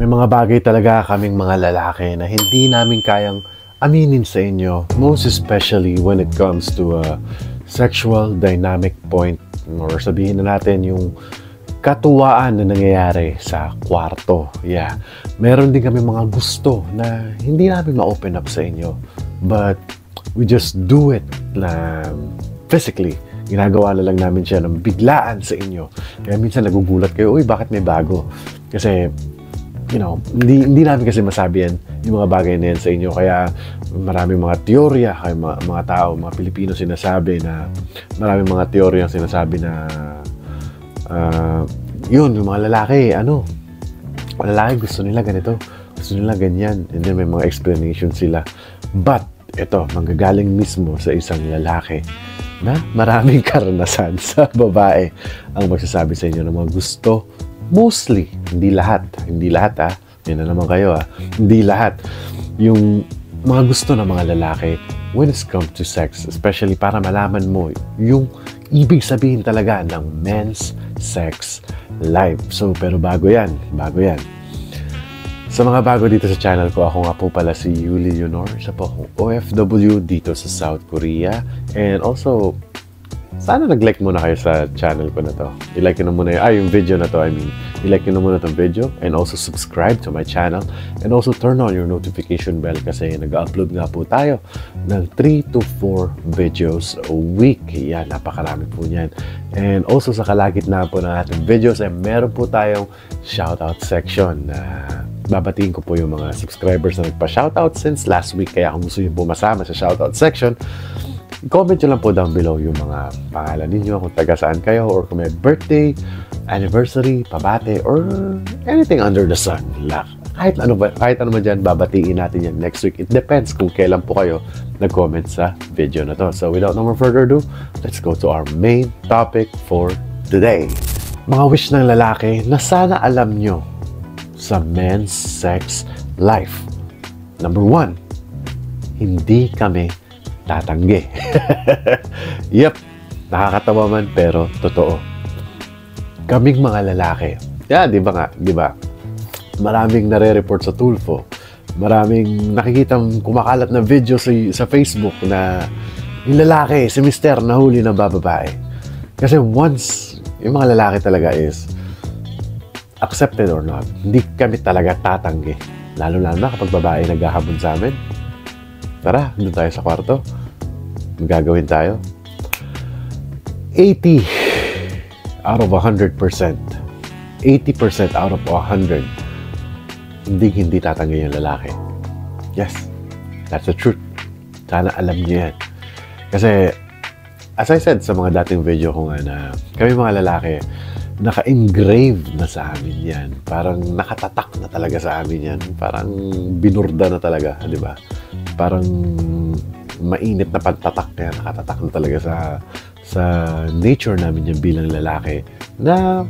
May mga bagay talaga kaming mga lalaki na hindi namin kayang aminin sa inyo, most especially when it comes to a sexual dynamic point, or sabihin na natin yung katuwaan na nangyayari sa kwarto. Yeah. Meron din kami mga gusto na hindi namin ma-open up sa inyo, but we just do it na physically. Ginagawa na lang namin siya ng biglaan sa inyo. Kaya minsan nagugulat kayo, uy, bakit may bago? Kasi, you know, hindi namin kasi masabi yan, yung mga bagay na yan sa inyo. Kaya maraming mga teorya, kaya mga tao, mga Pilipino sinasabi na, maraming mga teorya ang sinasabi na, yun, yung mga lalaki, lalaki gusto nila ganito, gusto nila ganyan, and then may mga explanation sila. But, ito, manggagaling mismo sa isang lalaki na maraming karanasan sa babae ang magsasabi sa inyo ng mga gusto. Mostly, hindi lahat ha, yan na naman kayo ha, hindi lahat yung mga gusto ng mga lalaki when it comes to sex, especially para malaman mo yung ibig sabihin talaga ng men's sex life. So, pero bago yan. Sa mga bago dito sa channel ko, ako nga po pala si Yuli Leonor. Isa po akong OFW dito sa South Korea. And also, sana nag-like muna kayo sa channel ko na to. I-like nyo na muna yung video na to, I-like nyo na muna itong video. And also subscribe to my channel. And also turn on your notification bell kasi nag-upload nga po tayo ng 3 to 4 videos a week. Yan, napakarami po niyan. And also sa kalagitnaan po ng ating videos, meron po tayong shoutout section na babatiin ko po yung mga subscribers na nagpa-shoutout since last week. Kaya kung gusto nyo po masama sa shoutout section, comment nyo lang po down below yung mga pangalan ninyo, kung taga saan kayo, or kung may birthday, anniversary, pabate, or anything under the sun. Kahit ano ba dyan, babatiin natin yan next week. It depends kung kailan po kayo nag-comment sa video na to. So without no more further ado, let's go to our main topic for today. Mga wish ng lalaki na sana alam nyo sa men's sex life. Number 1, hindi kami tatanggi. Yep, nakakatawa man pero totoo. Kaming mga lalaki. Di ba? Maraming nare-report sa Tulfo. Maraming nakikitang kumakalat na video sa Facebook na yung lalaki, si Mister, nahuli ng bababae. Kasi once, yung mga lalaki talaga is accepted or not, hindi kami talaga tatanggi. Lalo-lalo na kapag babae naghahabol sa amin. Tara, doon tayo sa kwarto. Magagawin tayo. 80 out of 100%. 80% out of 100. Hindi tatanggi yung lalaki. Yes, that's the truth. Sana alam niyo yan. Kasi, as I said sa mga dating video ko nga na kami mga lalaki, naka-engrave na sa amin yan. Parang nakatatak na talaga sa amin yan. Parang binurda na talaga, di ba? Parang mainit na pagtatak na yan. Nakatatak na talaga sa nature namin yan bilang lalaki na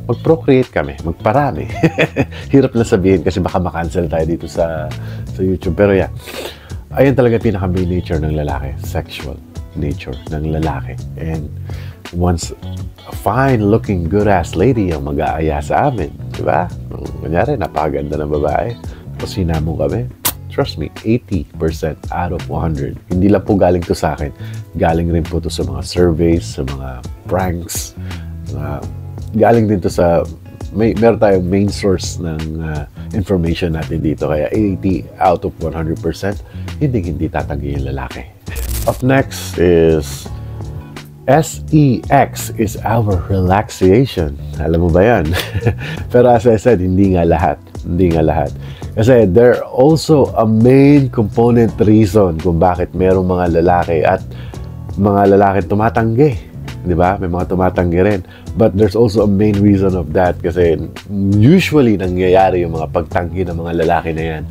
mag-procreate kami, magparami. Hirap na sabihin kasi baka makancel tayo dito sa YouTube. Pero yeah, ayan talaga pinaka-main nature ng lalaki. Sexual nature ng lalaki. And once a fine-looking, good-ass lady ang mag-aaya sa amin, di ba? Kunyari, napakaganda ng babae. Tapos hinamon kami. Trust me, 80% out of 100. Hindi lang po galing to sa akin. Galing rin po to sa mga surveys, sa mga pranks. Galing din to sa... Meron tayong main source ng information natin dito. Kaya 80 out of 100%, hindi tatanggi yung lalaki. Up next is... SEX is our relaxation. Alam mo ba yan? Pero as I said, hindi nga lahat. Kasi there are also a main component reason kung bakit merong mga lalaki at mga lalaki tumatanggi. Di ba? May mga tumatanggi rin. But there's also a main reason of that kasi usually nangyayari yung mga pagtanggi ng mga lalaki na yan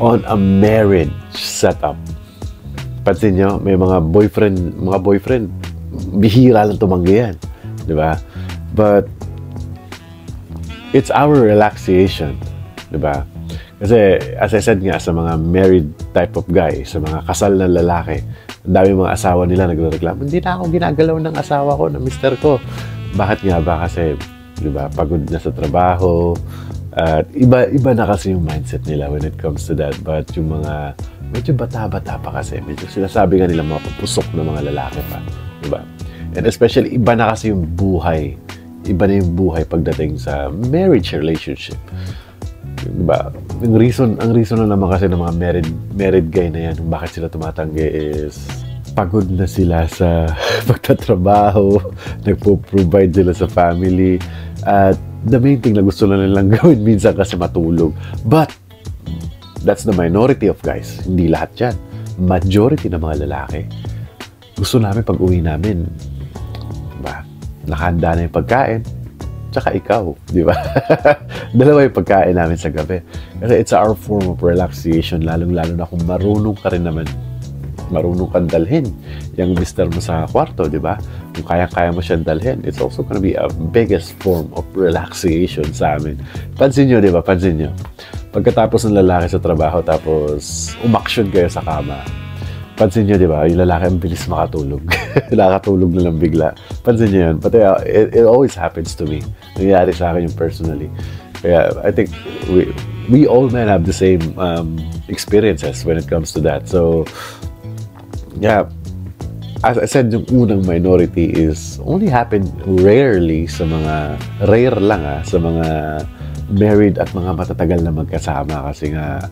on a marriage setup. Pansin nyo, may mga boyfriend, bihira lang tumanggi yan. Di ba? But, it's our relaxation. Di ba? Kasi, as I said nga, sa mga married type of guy, sa mga kasal na lalaki, ang dami mga asawa nila nagrereklamo, hindi na ako ginagalaw ng asawa ko, ng mister ko. Bakit nga ba? Kasi di ba? Pagod na sa trabaho. At iba na kasi yung mindset nila when it comes to that. But yung mga medyo bata-bata pa kasi, medyo sinasabi nga nila mga papusok na mga lalaki pa, di ba? And especially, iba na kasi yung buhay. Iba na yung buhay pagdating sa marriage relationship. Diba? Ang reason na naman kasi ng mga married guy na yan, bakit sila tumatanggi is pagod na sila sa pagtatrabaho, nagpo-provide sila sa family, at the main thing na gusto na nilang gawin minsan kasi matulog. But that's the minority of guys. Hindi lahat yan. Majority ng mga lalaki, gusto namin pag uwi namin, diba? Nakahanda na yung pagkain, tsaka ikaw, di ba? Dalawa yung pagkain namin sa gabi. Kasi it's our form of relaxation, lalong-lalo na kung marunong ka rin naman, marunong kang dalhin yung mister mo sa kwarto, di ba? Kung kaya-kaya mo siyang dalhin, it's also gonna be a biggest form of relaxation sa amin. Pansin nyo, di ba? Pansin nyo. Pagkatapos ng lalaki sa trabaho, tapos umaksyon kayo sa kama, pansin nyo, di ba? Yung lalaki ang bilis makatulog. Nakatulog na lang bigla. Pansin nyo yun. But it always happens to me. Nangyayari sa akin yung personally. Kaya I think we all men have the same experiences when it comes to that. So, yeah. As I said, yung unang minority is only happen rarely sa mga, rare lang sa mga married at mga matatagal na magkasama kasi nga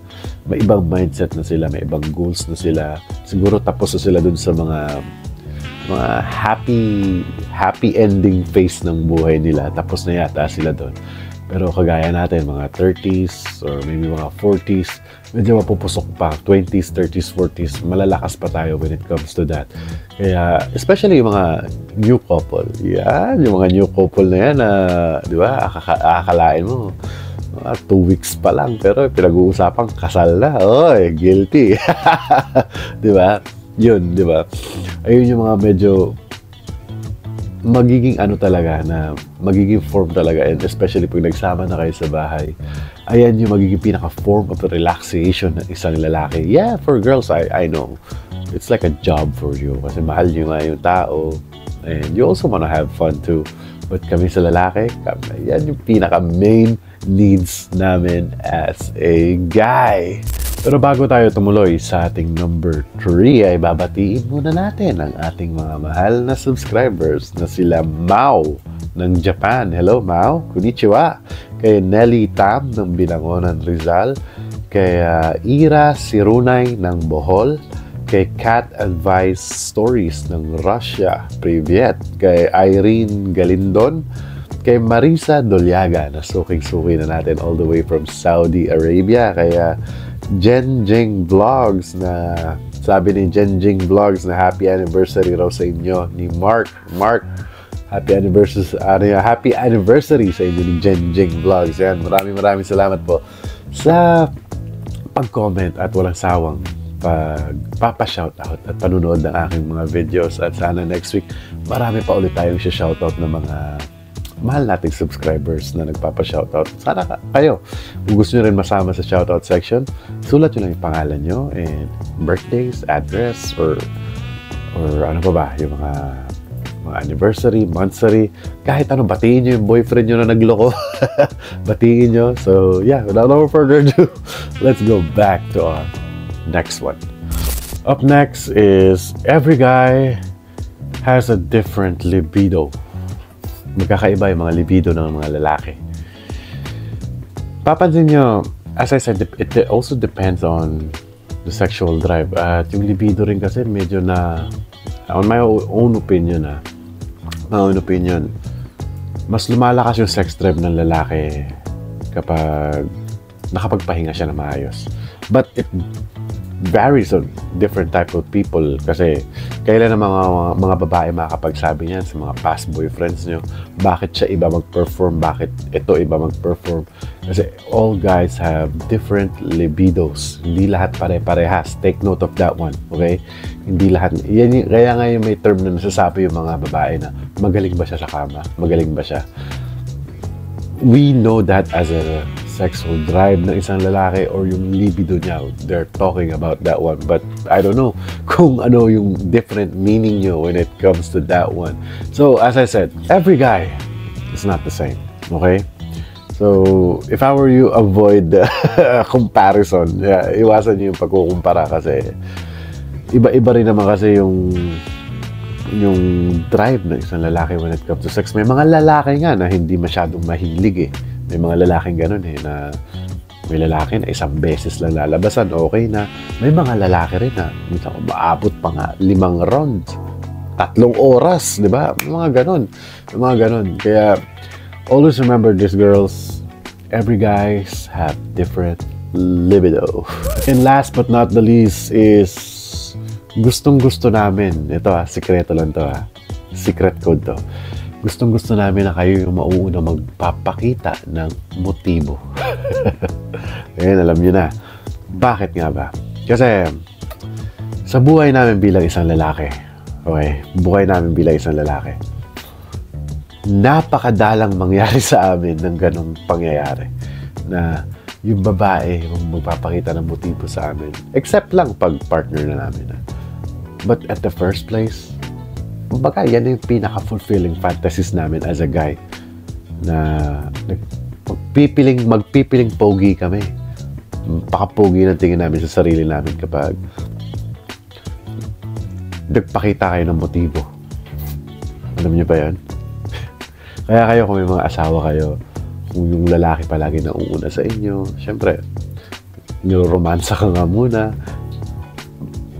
may ibang mindset na sila, may ibang goals na sila. Siguro tapos na sila dun sa mga happy ending phase ng buhay nila. Tapos na yata sila dun. Pero kagaya natin, mga 30s or maybe mga 40s, medyo mapupusok pa. 20s, 30s, 40s, malalakas pa tayo when it comes to that. Kaya, especially yung mga new couple. Yan, yung mga new couple na yan, di ba, akakalain mo. 2 weeks pa lang, pero pinag-uusapang kasal na. Oy, guilty. Di ba? Yun, di ba? Ayun yung mga medyo magiging talaga na magiging form talaga, and especially pag nagsama na kayo sa bahay, ayan yung magiging pinaka-form of relaxation ng isang lalaki. Yeah, for girls, I know. It's like a job for you kasi mahal nyo nga yung tao and you also wanna have fun too. But kami sa lalaki, yan yung pinaka-main needs namin as a guy. Pero bago tayo tumuloy sa ating number 3, ay babatiin muna natin ang ating mga mahal na subscribers na sila Mao ng Japan. Hello Mao, konnichiwa. Kay Nelly Tam ng Binangonan, Rizal. Kay Ira Sirunay ng Bohol. Kay Cat Advice Stories ng Russia, Privyet. Kay Irene Galindon. Kay Marisa Dolyaga, na suking-suki na natin all the way from Saudi Arabia. Kaya Jenjing Vlogs, na sabi ni Jenjing Vlogs na happy anniversary raw sa inyo ni Mark. Happy anniversary sa inyo ni Jenjing Vlogs. Yan, maraming salamat po sa pag-comment at walang sawang papa-shoutout at panunood ng aking mga videos. At sana next week marami pa ulit tayong shoutout ng mga mahal nating subscribers na nagpapa-shoutout. Sana kayo, kung gusto nyo rin masama sa shoutout section, sulat nyo lang yung pangalan nyo and birthdays, address, or ano pa ba, yung mga anniversary, monthsary, kahit ano, batiin nyo yung boyfriend nyo na nagloko. Batiin nyo. So, yeah, without no further ado, let's go back to our next one. Up next is, every guy has a different libido. Magkakaiba yung mga libido ng mga lalaki. Papansin nyo, as I said, it also depends on the sexual drive. At yung libido rin kasi medyo na, on my own opinion, mas lumalakas yung sex drive ng lalaki kapag nakapagpahinga siya na maayos. But it varies on different type of people kasi kailan ang mga babae makakapagsabi niyan sa mga past boyfriends nyo, bakit siya iba mag-perform, bakit ito iba mag-perform, kasi all guys have different libidos, hindi lahat pare-parehas. Take note of that one, okay? Hindi lahat, kaya nga yung may term na nasasabi yung mga babae na magaling ba siya sa kama, magaling ba siya. We know that as a sexual drive ng isang lalaki or yung libido niya, they're talking about that one. But I don't know kung ano yung different meaning nyo when it comes to that one. So as I said, every guy is not the same. Okay? So, if I were you, avoid the comparison. Yeah, iwasan niyo yung pagkukumpara kasi iba-iba rin naman kasi yung drive ng isang lalaki when it comes to sex. May mga lalaki nga na hindi masyadong mahilig eh. May mga lalaking ganun eh, na may lalaki na isang beses lang lalabasan, okay na. May mga lalaki rin na minsan maabot pa nga 5 rounds, 3 oras, di ba? Mga ganun. Kaya, always remember this, girls. Every guys have different libido. And last but not the least is gustong-gusto namin. Ito sikreto lang to secret code to. Gustong-gusto namin na kayo yung mauuna magpapakita ng motibo. Ngayon, alam nyo na. Bakit nga ba? Kasi, sa buhay namin bilang isang lalaki, okay, napakadalang mangyari sa amin ng ganong pangyayari. Na yung babae yung magpapakita ng motibo sa amin. Except lang pag partner na namin. But at the first place, kumbaga, yan yung pinaka-fulfilling fantasies namin as a guy. Na magpipiling pogi kami. Paka-pogi ng tingin namin sa sarili namin kapag nagpakita kayo ng motibo. Alam niyo ba yan? Kaya kayo, kung may mga asawa kayo, kung yung lalaki palagi na uuna sa inyo, syempre, niro-romansa ka nga muna.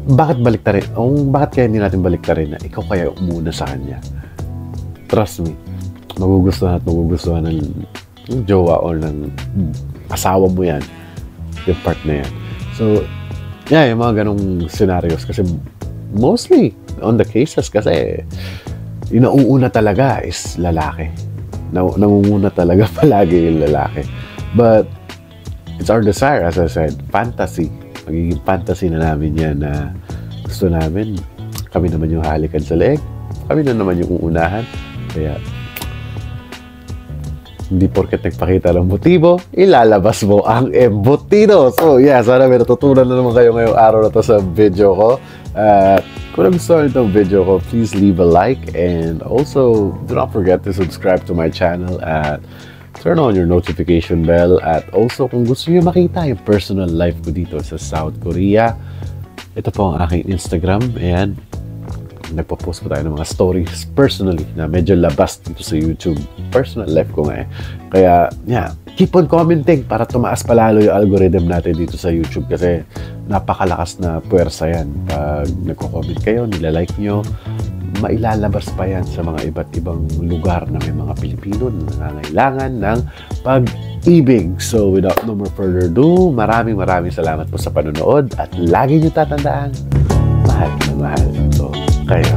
Bakit baliktarin? Bakit kaya hindi natin baliktarin na ikaw kaya umuna sa kanya? Trust me, magugustuhan ng jowa or ng asawa mo yan, yung part na yan. So, yeah, yung mga ganong scenarios kasi mostly on the cases kasi yung nauuna talaga is lalaki. Nangunguna talaga palagi yung lalaki. But it's our desire, as I said, fantasy. Magiging fantasy na namin yan na gusto namin. Kami naman yung halikan sa leeg. Kami na naman yung uunahan. Kaya, hindi porket nagpakita ng motibo, ilalabas mo ang embutido. So, yeah, sana may natutunan na naman kayo ngayong araw na to sa video ko. Kung nagustuhan itong video ko, please leave a like. And also, do not forget to subscribe to my channel at turn on your notification bell. At also, kung gusto niyo makita yung personal life ko dito sa South Korea, ito po ang aking Instagram. Ayan, nagpo-post po tayo ng mga stories personally na medyo labas dito sa YouTube. Personal life ko nga eh. Kaya, yeah, keep on commenting para tumaas palalo yung algorithm natin dito sa YouTube kasi napakalakas na puwersa yan. Pag nagko-comment kayo, nilalike nyo, mailalabas pa yan sa mga iba't ibang lugar na may mga Pilipino na nangangailangan ng pag-ibig. So, without no more further ado, maraming salamat po sa panonood at lagi nyo tatandaan, mahal na mahal ko kayo.